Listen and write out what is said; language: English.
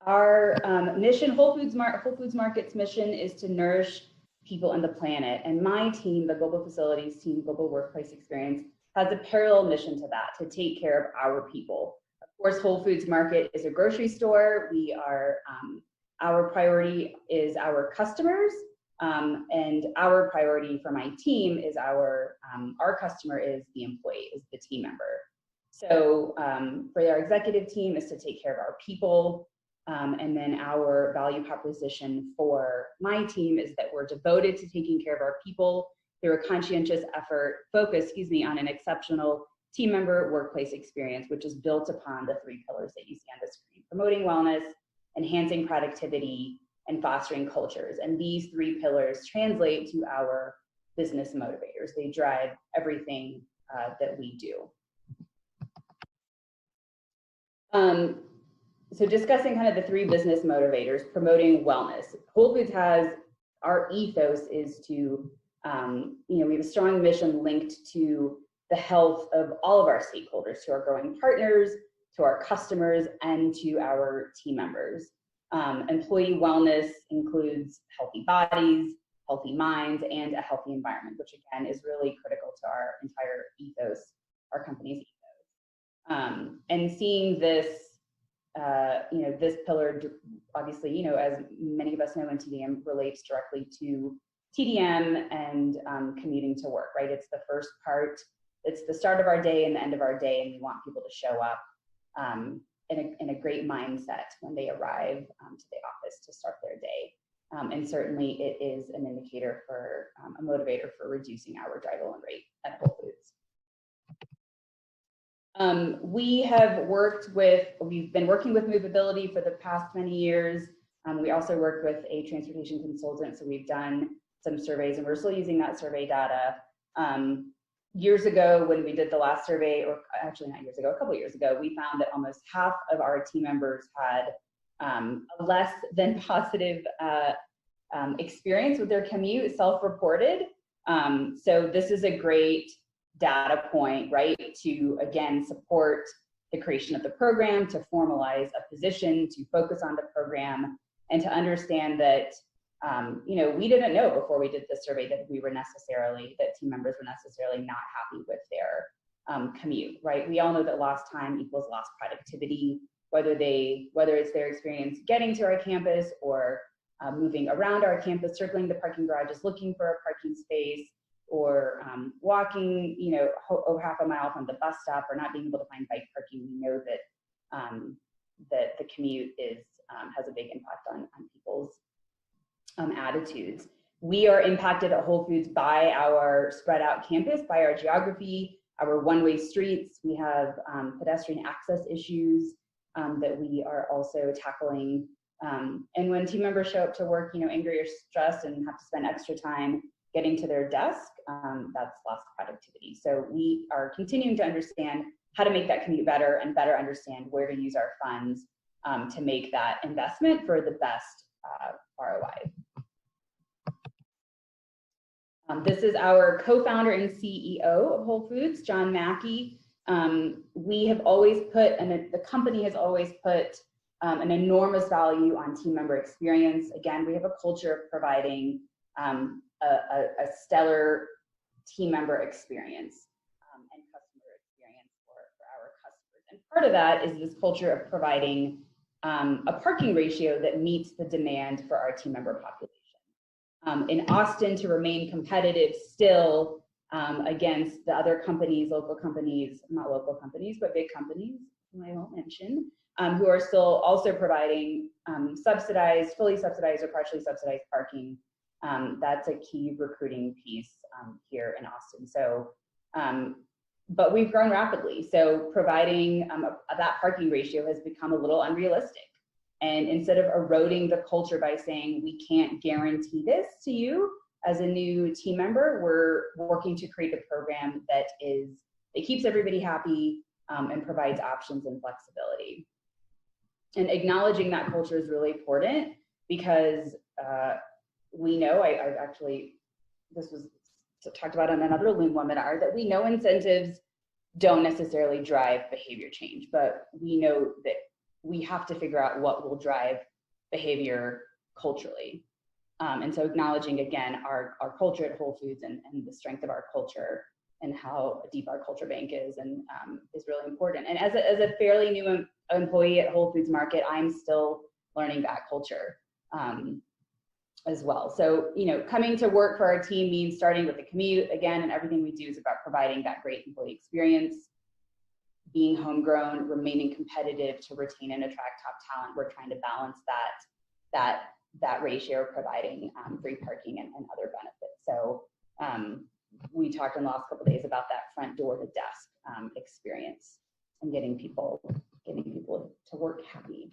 Our mission, Whole Foods Market's mission is to nourish people and the planet. And my team, the Global Facilities team, Global Workplace Experience, has a parallel mission to that, to take care of our people. Of course, Whole Foods Market is a grocery store. We are, our priority is our customers, and our priority for my team is our customer is the employee, is the team member. So for our executive team is to take care of our people. And then our value proposition for my team is that we're devoted to taking care of our people through a conscientious focus on an exceptional team member workplace experience, which is built upon the 3 pillars that you see on the screen: promoting wellness, enhancing productivity, and fostering cultures. And these 3 pillars translate to our business motivators. They drive everything that we do. So discussing kind of the 3 business motivators, promoting wellness. Whole Foods has, our ethos is to, we have a strong mission linked to the health of all of our stakeholders, to our growing partners, to our customers, and to our team members. Employee wellness includes healthy bodies, healthy minds, and a healthy environment, which again is really critical to our entire ethos, our company's ethos. And seeing this, this pillar, obviously, as many of us know, in TDM relates directly to TDM and commuting to work, right? It's the first part, it's the start of our day and the end of our day, and we want people to show up in a great mindset when they arrive to the office to start their day. And certainly it is an indicator for a motivator for reducing our drive-alone rate at Whole Foods. We've been working with Movability for the past many years. We also work with a transportation consultant, so we've done some surveys, and we're still using that survey data. Years ago, when we did the last survey, or actually not years ago, a couple of years ago, we found that almost half of our team members had a less than positive experience with their commute, self-reported. So this is a great data point, right, to again support the creation of the program, to formalize a position, to focus on the program, and to understand that we didn't know before we did this survey that team members were necessarily not happy with their commute, right? We all know that lost time equals lost productivity, whether it's their experience getting to our campus or moving around our campus, circling the parking garages, looking for a parking space, or walking, half a mile from the bus stop, or not being able to find bike parking. We know that the commute has a big impact on people's attitudes. We are impacted at Whole Foods by our spread out campus, by our geography, our one-way streets. We have pedestrian access issues that we are also tackling. And when team members show up to work, angry or stressed and have to spend extra time getting to their desk, that's lost productivity. So we are continuing to understand how to make that commute better and better understand where to use our funds to make that investment for the best ROI. This is our co-founder and CEO of Whole Foods, John Mackey. We have always put, and the company has always put an enormous value on team member experience. Again, we have a culture of providing a stellar team member experience and customer experience for our customers. And part of that is this culture of providing a parking ratio that meets the demand for our team member population. In Austin, to remain competitive still against the other companies, not local companies, but big companies, whom I won't mention, who are still also providing fully subsidized or partially subsidized parking. That's a key recruiting piece here in Austin. So, but we've grown rapidly. So providing that parking ratio has become a little unrealistic. And instead of eroding the culture by saying, we can't guarantee this to you as a new team member, we're working to create a program that keeps everybody happy and provides options and flexibility. And acknowledging that culture is really important because we know, this was talked about in another Loom webinar, that we know incentives don't necessarily drive behavior change, but we know that we have to figure out what will drive behavior culturally. And so acknowledging, again, our culture at Whole Foods and the strength of our culture and how deep our culture bank is, and is really important. And as a fairly new employee at Whole Foods Market, I'm still learning that culture as well. So, you know, coming to work for our team means starting with the commute, again, and everything we do is about providing that great employee experience, being homegrown, remaining competitive to retain and attract top talent. We're trying to balance that ratio of providing free parking and other benefits. So we talked in the last couple of days about that front door to desk experience and getting people to work happy.